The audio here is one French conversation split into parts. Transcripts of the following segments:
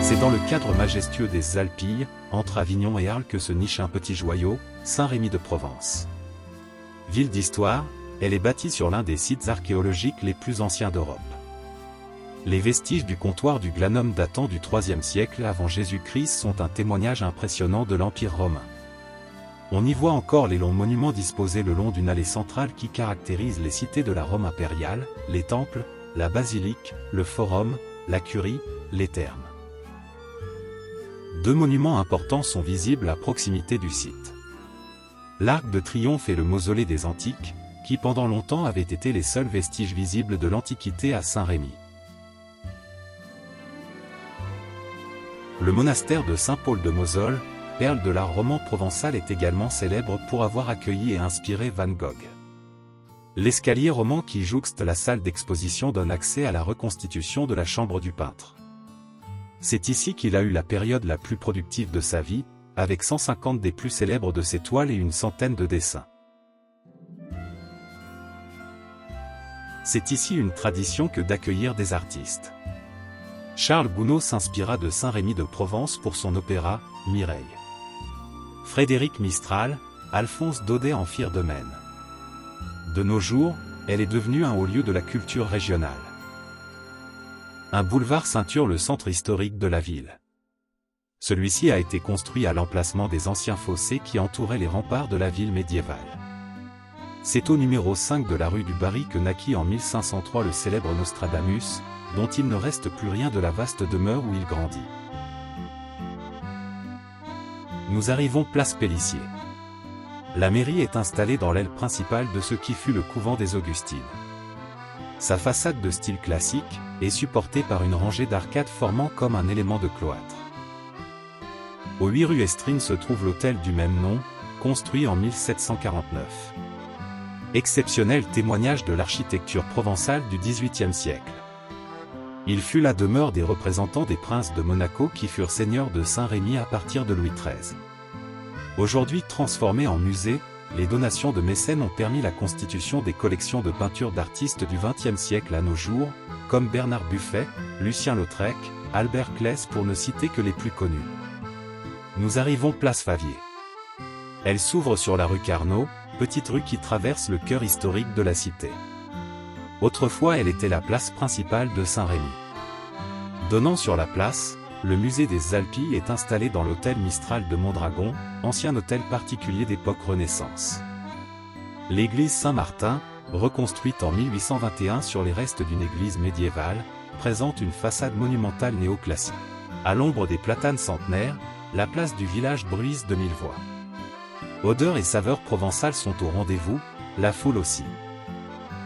C'est dans le cadre majestueux des Alpilles, entre Avignon et Arles que se niche un petit joyau, Saint-Rémy de Provence. Ville d'histoire, elle est bâtie sur l'un des sites archéologiques les plus anciens d'Europe. Les vestiges du comptoir du Glanum datant du IIIe siècle avant Jésus-Christ sont un témoignage impressionnant de l'Empire romain. On y voit encore les longs monuments disposés le long d'une allée centrale qui caractérise les cités de la Rome impériale, les temples, la basilique, le forum, la curie, les thermes. Deux monuments importants sont visibles à proximité du site. L'Arc de Triomphe et le mausolée des Antiques, qui pendant longtemps avaient été les seuls vestiges visibles de l'Antiquité à Saint-Rémy. Le monastère de Saint-Paul de Mosole, perle de l'art roman provençal, est également célèbre pour avoir accueilli et inspiré Van Gogh. L'escalier roman qui jouxte la salle d'exposition donne accès à la reconstitution de la chambre du peintre. C'est ici qu'il a eu la période la plus productive de sa vie, avec 150 des plus célèbres de ses toiles et une centaine de dessins. C'est ici une tradition que d'accueillir des artistes. Charles Gounod s'inspira de Saint-Rémy de Provence pour son opéra, Mireille. Frédéric Mistral, Alphonse Daudet en firent de même. De nos jours, elle est devenue un haut lieu de la culture régionale. Un boulevard ceinture le centre historique de la ville. Celui-ci a été construit à l'emplacement des anciens fossés qui entouraient les remparts de la ville médiévale. C'est au numéro 5 de la rue du Barry que naquit en 1503 le célèbre Nostradamus, dont il ne reste plus rien de la vaste demeure où il grandit. Nous arrivons place Pélissier. La mairie est installée dans l'aile principale de ce qui fut le couvent des Augustines. Sa façade de style classique est supportée par une rangée d'arcades formant comme un élément de cloître. Au 8 rue Estrine se trouve l'hôtel du même nom, construit en 1749. Exceptionnel témoignage de l'architecture provençale du XVIIIe siècle. Il fut la demeure des représentants des princes de Monaco qui furent seigneurs de Saint-Rémy à partir de Louis XIII. Aujourd'hui transformé en musée, les donations de mécènes ont permis la constitution des collections de peintures d'artistes du XXe siècle à nos jours, comme Bernard Buffet, Lucien Lautrec, Albert Claes pour ne citer que les plus connus. Nous arrivons place Favier. Elle s'ouvre sur la rue Carnot, petite rue qui traverse le cœur historique de la cité. Autrefois elle était la place principale de Saint-Rémy. Donnant sur la place, le musée des Alpilles est installé dans l'hôtel Mistral de Mondragon, ancien hôtel particulier d'époque Renaissance. L'église Saint-Martin, reconstruite en 1821 sur les restes d'une église médiévale, présente une façade monumentale néoclassique. À l'ombre des platanes centenaires, la place du village bruise de mille voix. Odeurs et saveurs provençales sont au rendez-vous, la foule aussi.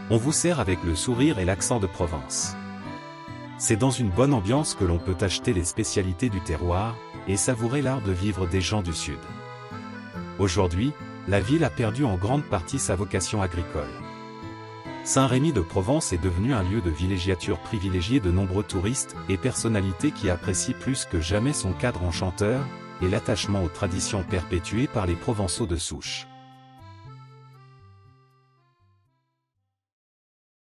On vous sert avec le sourire et l'accent de Provence. C'est dans une bonne ambiance que l'on peut acheter les spécialités du terroir, et savourer l'art de vivre des gens du Sud. Aujourd'hui, la ville a perdu en grande partie sa vocation agricole. Saint-Rémy de Provence est devenu un lieu de villégiature privilégié de nombreux touristes et personnalités qui apprécient plus que jamais son cadre enchanteur, et l'attachement aux traditions perpétuées par les Provençaux de souche.